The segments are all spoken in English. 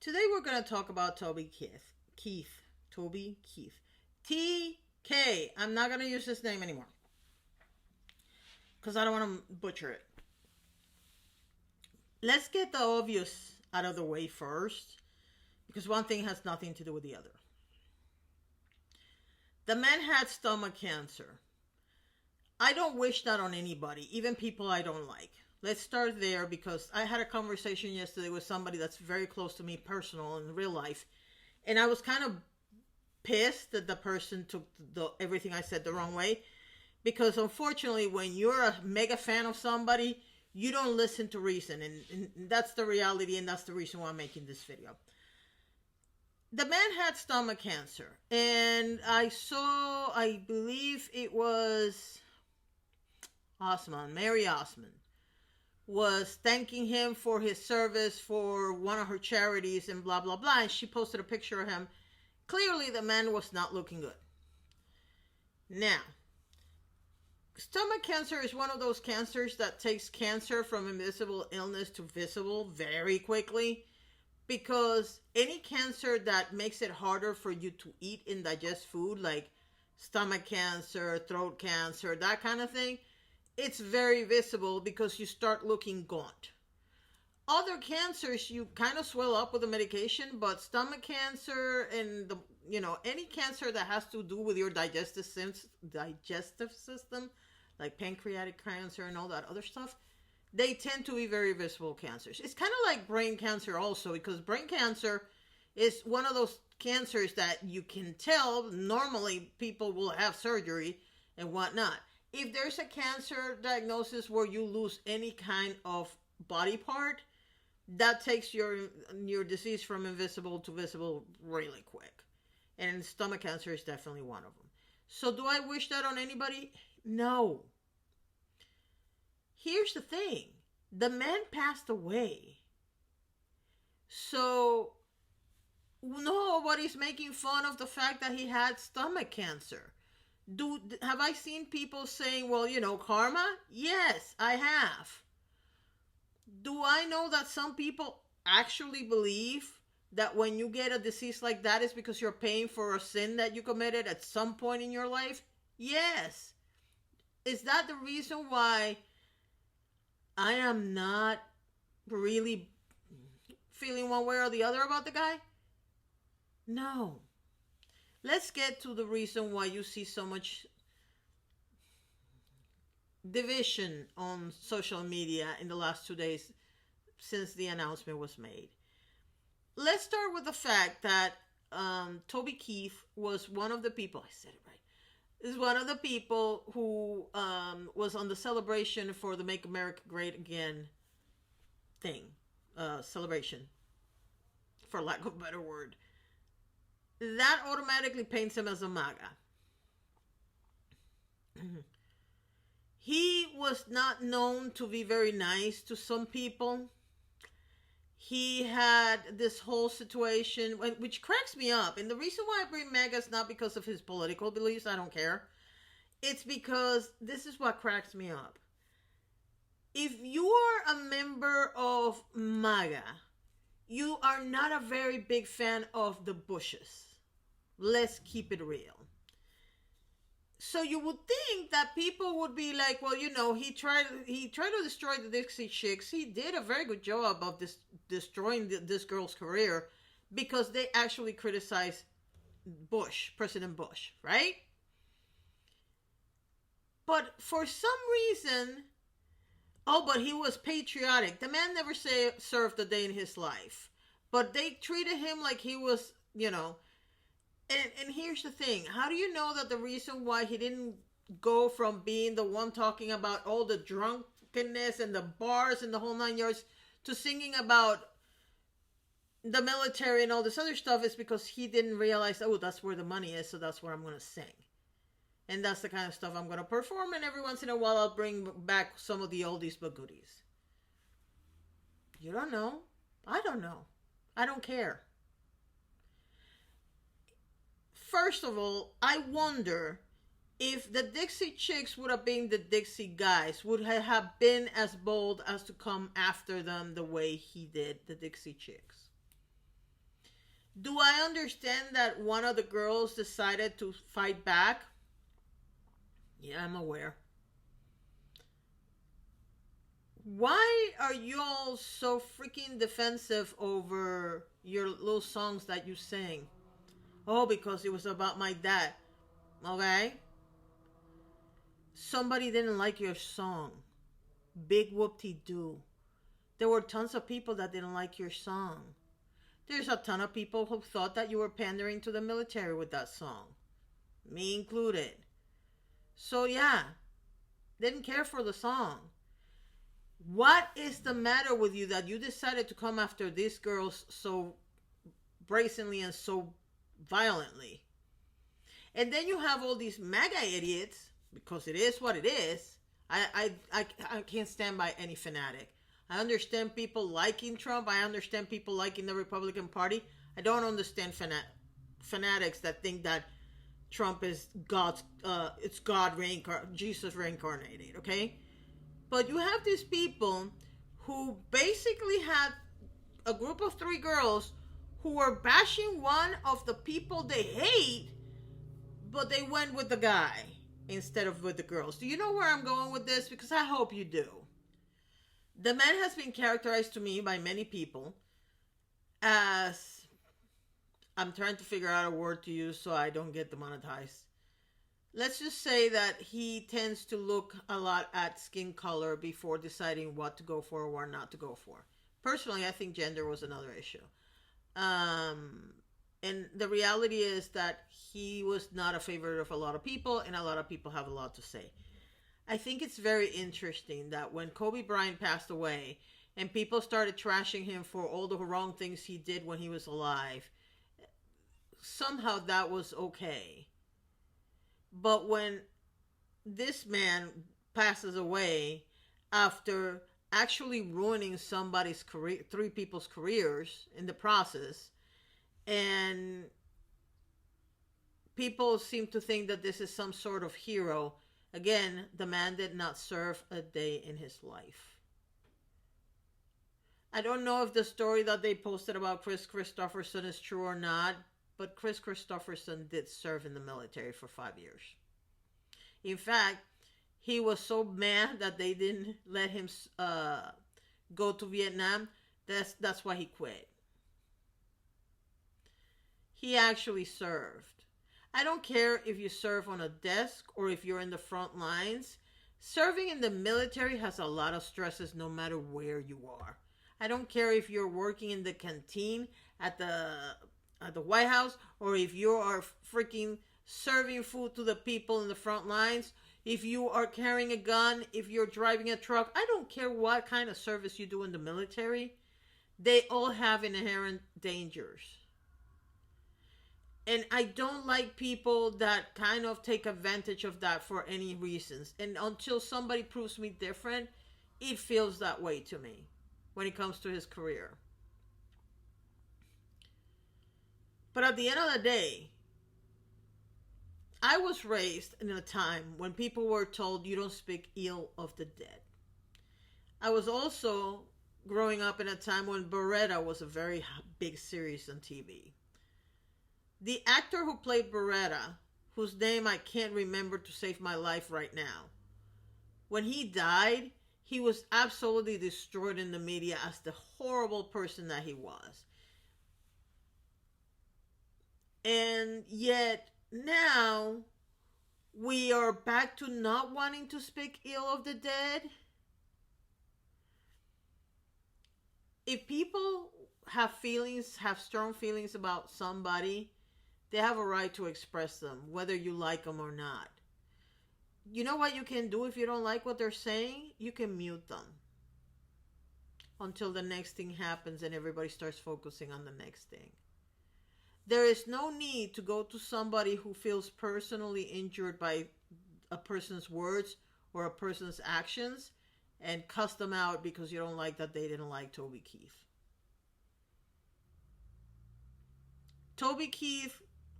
Today we're going to talk about Toby Keith. Toby Keith. TK. I'm not going to use this name anymore, because I don't want to butcher it. Let's get the obvious out of the way first, because one thing has nothing to do with the other. The man had stomach cancer. I don't wish that on anybody, even people I don't like. Let's start there, because I had a conversation yesterday with somebody that's very close to me, personal, in real life. And I was kind of pissed that the person took everything I said the wrong way. Because unfortunately, when you're a mega fan of somebody, you don't listen to reason. And that's the reality, and that's the reason why I'm making this video. The man had stomach cancer. And I believe it was Mary Osman, was thanking him for his service for one of her charities and blah, blah, blah. And she posted a picture of him. Clearly, the man was not looking good. Now, stomach cancer is one of those cancers that takes cancer from invisible illness to visible very quickly. Because any cancer that makes it harder for you to eat and digest food, like stomach cancer, throat cancer, that kind of thing, it's very visible because you start looking gaunt. Other cancers, you kind of swell up with the medication, but stomach cancer and any cancer that has to do with your digestive system, like pancreatic cancer and all that other stuff, they tend to be very visible cancers. It's kind of like brain cancer also, because brain cancer is one of those cancers that you can tell. Normally, people will have surgery and whatnot. If there's a cancer diagnosis where you lose any kind of body part, that takes your disease from invisible to visible really quick. And stomach cancer is definitely one of them. So do I wish that on anybody? No. Here's the thing. The man passed away. So nobody's making fun of the fact that he had stomach cancer. Have I seen people saying, well, karma? Yes, I have. Do I know that some people actually believe that when you get a disease like that, it's because you're paying for a sin that you committed at some point in your life? Yes. Is that the reason why I am not really feeling one way or the other about the guy? No. Let's get to the reason why you see so much division on social media in the last 2 days since the announcement was made. Let's start with the fact that Toby Keith was one of the people, I said it right, is one of the people who was on the celebration for the Make America Great Again thing, celebration, for lack of a better word. That automatically paints him as a MAGA. He was not known to be very nice to some people. He had this whole situation, which cracks me up. And the reason why I bring MAGA is not because of his political beliefs. I don't care. It's because this is what cracks me up. If you are a member of MAGA, you are not a very big fan of the Bushes. Let's keep it real. So you would think that people would be like, well, he tried to destroy the Dixie Chicks. He did a very good job of destroying this girl's career, because they actually criticized President Bush, right? But for some reason, but he was patriotic. The man never served a day in his life. But they treated him like he was, And here's the thing. How do you know that the reason why he didn't go from being the one talking about all the drunkenness and the bars and the whole 9 yards to singing about the military and all this other stuff is because he didn't realize, that's where the money is, so that's where I'm going to sing. And that's the kind of stuff I'm going to perform, and every once in a while I'll bring back some of the oldies but goodies. You don't know. I don't know. I don't care. First of all, I wonder if the Dixie Chicks would have been the Dixie Guys, would have been as bold as to come after them the way he did the Dixie Chicks. Do I understand that one of the girls decided to fight back? Yeah, I'm aware. Why are you all so freaking defensive over your little songs that you sing? Oh, because it was about my dad. Okay? Somebody didn't like your song. Big whoop-de-doo. There were tons of people that didn't like your song. There's a ton of people who thought that you were pandering to the military with that song. Me included. So yeah, didn't care for the song. What is the matter with you that you decided to come after these girls so brazenly and so violently? And then you have all these MAGA idiots, because it is what it is. I can't stand by any fanatic. I understand people liking Trump. I understand people liking the Republican Party. I don't understand fanatics that think that Trump is God's, it's God Jesus reincarnated, okay? But you have these people who basically had a group of 3 girls who were bashing one of the people they hate, but they went with the guy instead of with the girls. Do you know where I'm going with this? Because I hope you do. The man has been characterized to me by many people as, I'm trying to figure out a word to use so I don't get demonetized. Let's just say that he tends to look a lot at skin color before deciding what to go for or what not to go for. Personally, I think gender was another issue. And the reality is that he was not a favorite of a lot of people, and a lot of people have a lot to say. I think it's very interesting that when Kobe Bryant passed away and people started trashing him for all the wrong things he did when he was alive, somehow that was okay. But when this man passes away after actually ruining somebody's career, 3 people's careers in the process, and people seem to think that this is some sort of hero, again, the man did not serve a day in his life. I don't know if the story that they posted about Chris Christopherson is true or not, but Chris Christopherson did serve in the military for 5 years. In fact, he was so mad that they didn't let him go to Vietnam. That's why he quit. He actually served. I don't care if you serve on a desk or if you're in the front lines. Serving in the military has a lot of stresses no matter where you are. I don't care if you're working in the canteen at the White House, or if you are freaking serving food to the people in the front lines, if you are carrying a gun, if you're driving a truck. I don't care what kind of service you do in the military. They all have inherent dangers. And I don't like people that kind of take advantage of that for any reasons. And until somebody proves me different, it feels that way to me when it comes to his career. But at the end of the day, I was raised in a time when people were told you don't speak ill of the dead. I was also growing up in a time when Beretta was a very big series on TV. The actor who played Beretta, whose name I can't remember to save my life right now, when he died, he was absolutely destroyed in the media as the horrible person that he was. And yet now we are back to not wanting to speak ill of the dead. If people have feelings, have strong feelings about somebody, they have a right to express them, whether you like them or not. You know what you can do if you don't like what they're saying? You can mute them until the next thing happens and everybody starts focusing on the next thing. There is no need to go to somebody who feels personally injured by a person's words or a person's actions and cuss them out because you don't like that they didn't like Toby Keith. Toby Keith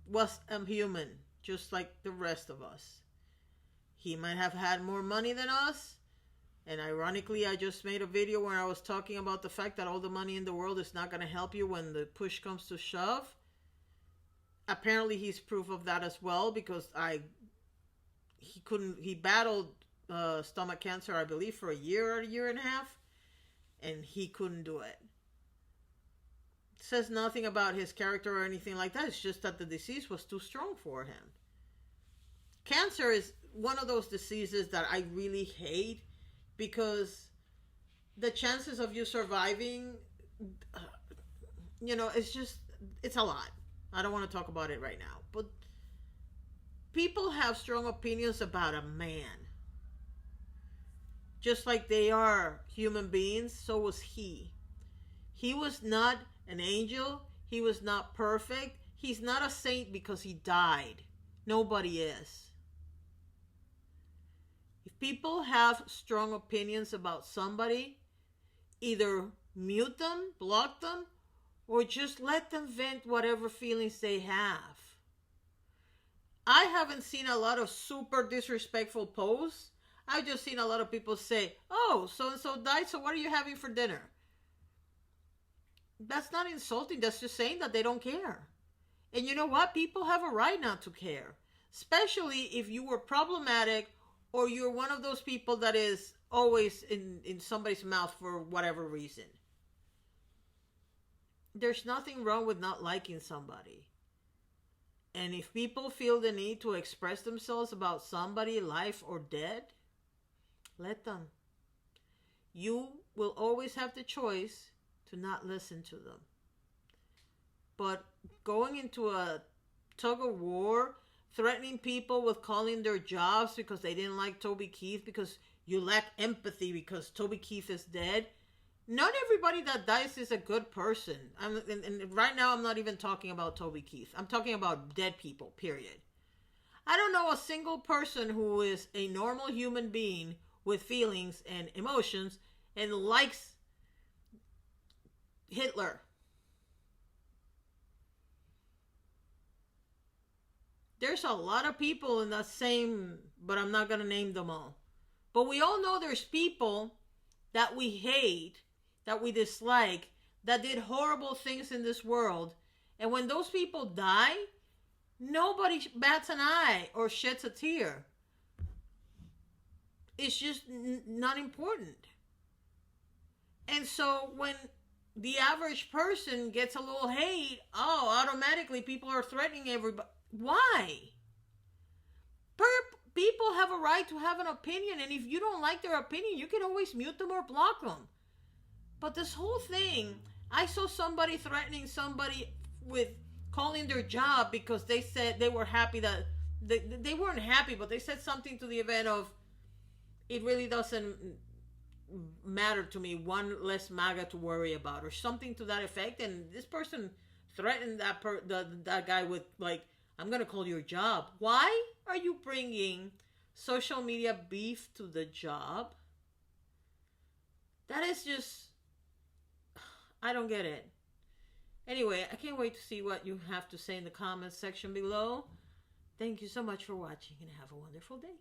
was a human, just like the rest of us. He might have had more money than us. And ironically, I just made a video where I was talking about the fact that all the money in the world is not going to help you when the push comes to shove. apparently he's proof of that as well, because he battled stomach cancer, I believe, for a year or a year and a half, and he couldn't do it. It says nothing about his character or anything like that. It's just that the disease was too strong for him. Cancer is one of those diseases that I really hate, because the chances of you surviving, it's a lot. I don't want to talk about it right now, but people have strong opinions about a man. Just like they are human beings, so was he. He was not an angel. He was not perfect. He's not a saint because he died. Nobody is. If people have strong opinions about somebody, either mute them, block them, or just let them vent whatever feelings they have. I haven't seen a lot of super disrespectful posts. I've just seen a lot of people say, oh, so-and-so died, so what are you having for dinner? That's not insulting. That's just saying that they don't care. And you know what? People have a right not to care. Especially if you were problematic, or you're one of those people that is always in somebody's mouth for whatever reason. There's nothing wrong with not liking somebody. And if people feel the need to express themselves about somebody, life or dead, let them. You will always have the choice to not listen to them. But going into a tug of war, threatening people with calling their jobs because they didn't like Toby Keith, because you lack empathy because Toby Keith is dead. Not everybody that dies is a good person. And right now, I'm not even talking about Toby Keith. I'm talking about dead people, period. I don't know a single person who is a normal human being with feelings and emotions and likes Hitler. There's a lot of people in the same, but I'm not going to name them all. But we all know there's people that we hate, that we dislike, that did horrible things in this world. And when those people die, nobody bats an eye or sheds a tear. It's just not important. And so when the average person gets a little hate, automatically people are threatening everybody. Why? People have a right to have an opinion, and if you don't like their opinion, you can always mute them or block them. But this whole thing, I saw somebody threatening somebody with calling their job because they said they were happy that they weren't happy, but they said something to the event of, it really doesn't matter to me, one less MAGA to worry about, or something to that effect. And this person threatened that guy with, like, I'm going to call your job. Why are you bringing social media beef to the job? That is just, I don't get it. Anyway, I can't wait to see what you have to say in the comments section below. Thank you so much for watching, and have a wonderful day.